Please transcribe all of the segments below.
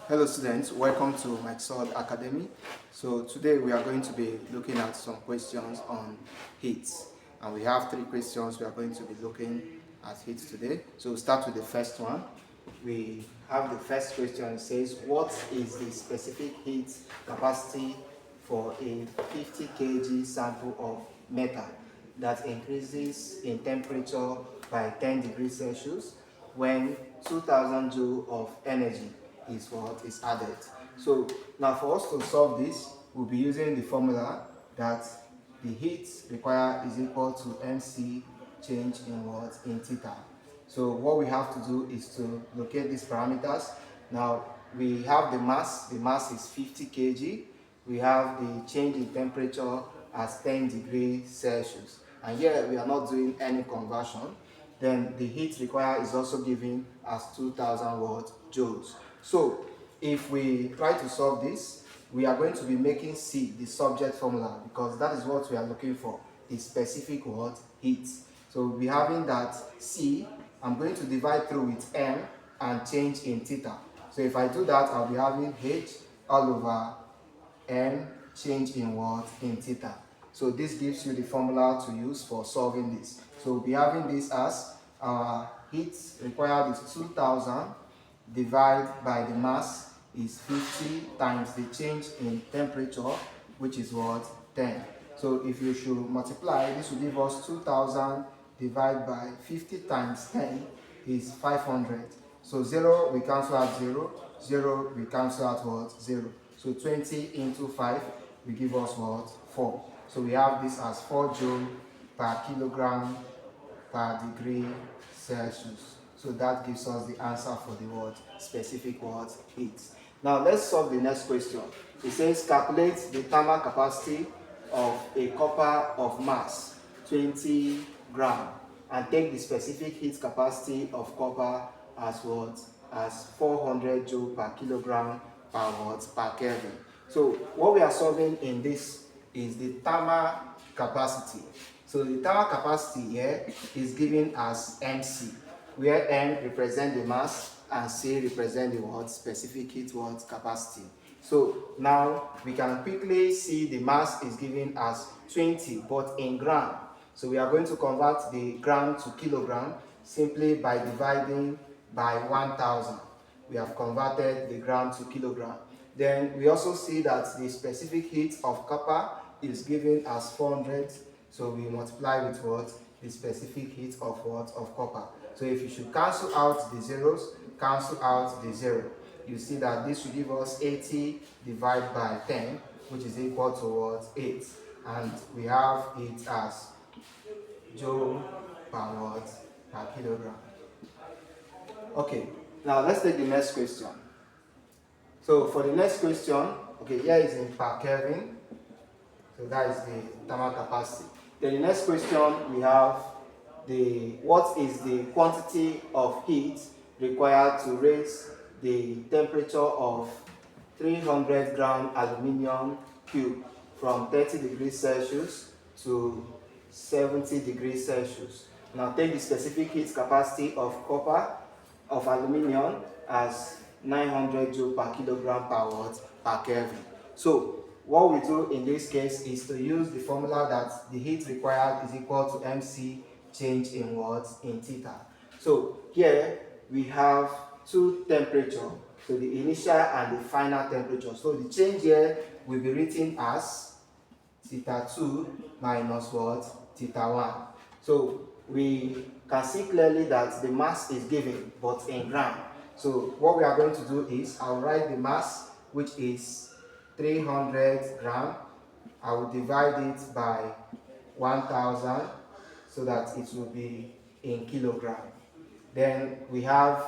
Hello students, welcome to Microsoft Academy. So today we are going to be looking at some questions on heat, and we have three questions we are going to be looking at heat today. So we'll start with the first one. We have the first question. It says, what is the specific heat capacity for a 50 kg sample of metal that increases in temperature by 10 degrees Celsius when 2000 joule of energy is what is added? So now for us to solve this, we'll be using the formula that the heat required is equal to mc change in what? In theta. So what we have to do is to locate these parameters. Now we have the mass is 50 kg. We have the change in temperature as 10 degrees Celsius. And here we are not doing any conversion. Then the heat required is also given as 2000 watt joules. So if we try to solve this, we are going to be making C the subject formula because that is what we are looking for, the specific what? Heat. So we'll be having that C, I'm going to divide through with M and change in theta. So if I do that, I'll be having H all over M change in what? In theta. So this gives you the formula to use for solving this. So we'll be having this as our heat required is 2000 divided by the mass is 50 times the change in temperature, which is what? 10. So if you should multiply, this will give us 2000 divided by 50 times 10 is 500. So 0 we cancel out 0, 0 we cancel out what? 0. So 20 into 5 will give us what? 4. So we have this as 4 joule per kilogram per degree Celsius. So that gives us the answer for the what? Specific what? Heat. Now let's solve the next question. It says calculate the thermal capacity of a copper of mass 20 gram and take the specific heat capacity of copper as what? As 400 joule per kilogram per what? Per Kelvin. So what we are solving in this is the thermal capacity. So the thermal capacity here is given as MC, where M represents the mass and C represents the what? Specific heat what? Capacity. So now we can quickly see the mass is given as 20, but in gram. So we are going to convert the gram to kilogram simply by dividing by 1000. We have converted the gram to kilogram. Then we also see that the specific heat of copper is given as 400. So we multiply with what? The specific heat of what? Of copper. So if you should cancel out the zeros, cancel out the 0. You see that this will give us 80 divided by 10, which is equal to what? 8. And we have it as joule per watt per kilogram. Okay, now let's take the next question. So for the next question, okay, here is in per Kelvin. So that is the thermal capacity. Then the next question we have what is the quantity of heat required to raise the temperature of 300 gram aluminium cube from 30 degrees Celsius to 70 degrees Celsius. Now take the specific heat capacity of copper, of aluminium as 900 joule per kilogram per watt per Kelvin. So what we do in this case is to use the formula that the heat required is equal to MC change in watts in theta. So here we have two temperatures, so the initial and the final temperature. So the change here will be written as theta 2 minus what? Theta 1. So we can see clearly that the mass is given, but in gram. So what we are going to do is I'll write the mass, which is 300 gram. I will divide it by 1000 so that it will be in kilogram. Then we have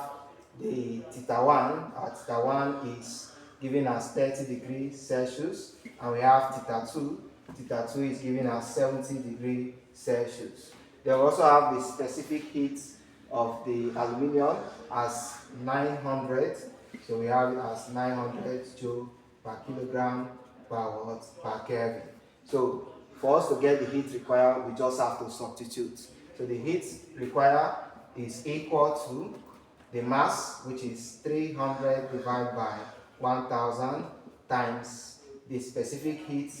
the theta 1. Our theta 1 is given as 30 degrees Celsius, and we have theta 2. Theta 2 is given as 70 degrees Celsius. Then we also have the specific heat of the aluminium as 900. So we have it as 900 joule per kilogram per watt per Kelvin. So for us to get the heat required, we just have to substitute. So the heat required is equal to the mass, which is 300 divided by 1000 times the specific heat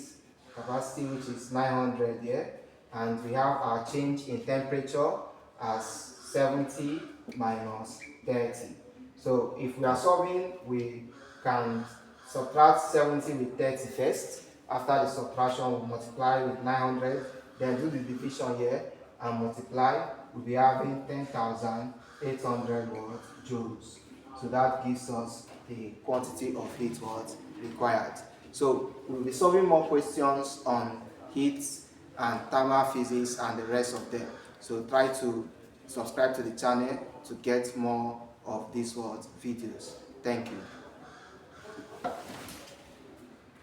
capacity, which is 900 here, and we have our change in temperature as 70 minus 30. So if we are solving, we can subtract 70 with 30 first. After the subtraction, we multiply with 900, then do the division here and multiply. We'll be having 10,800 joules. So that gives us the quantity of heat required. So we'll be solving more questions on heat and thermal physics and the rest of them. So try to subscribe to the channel to get more of these videos. Thank you.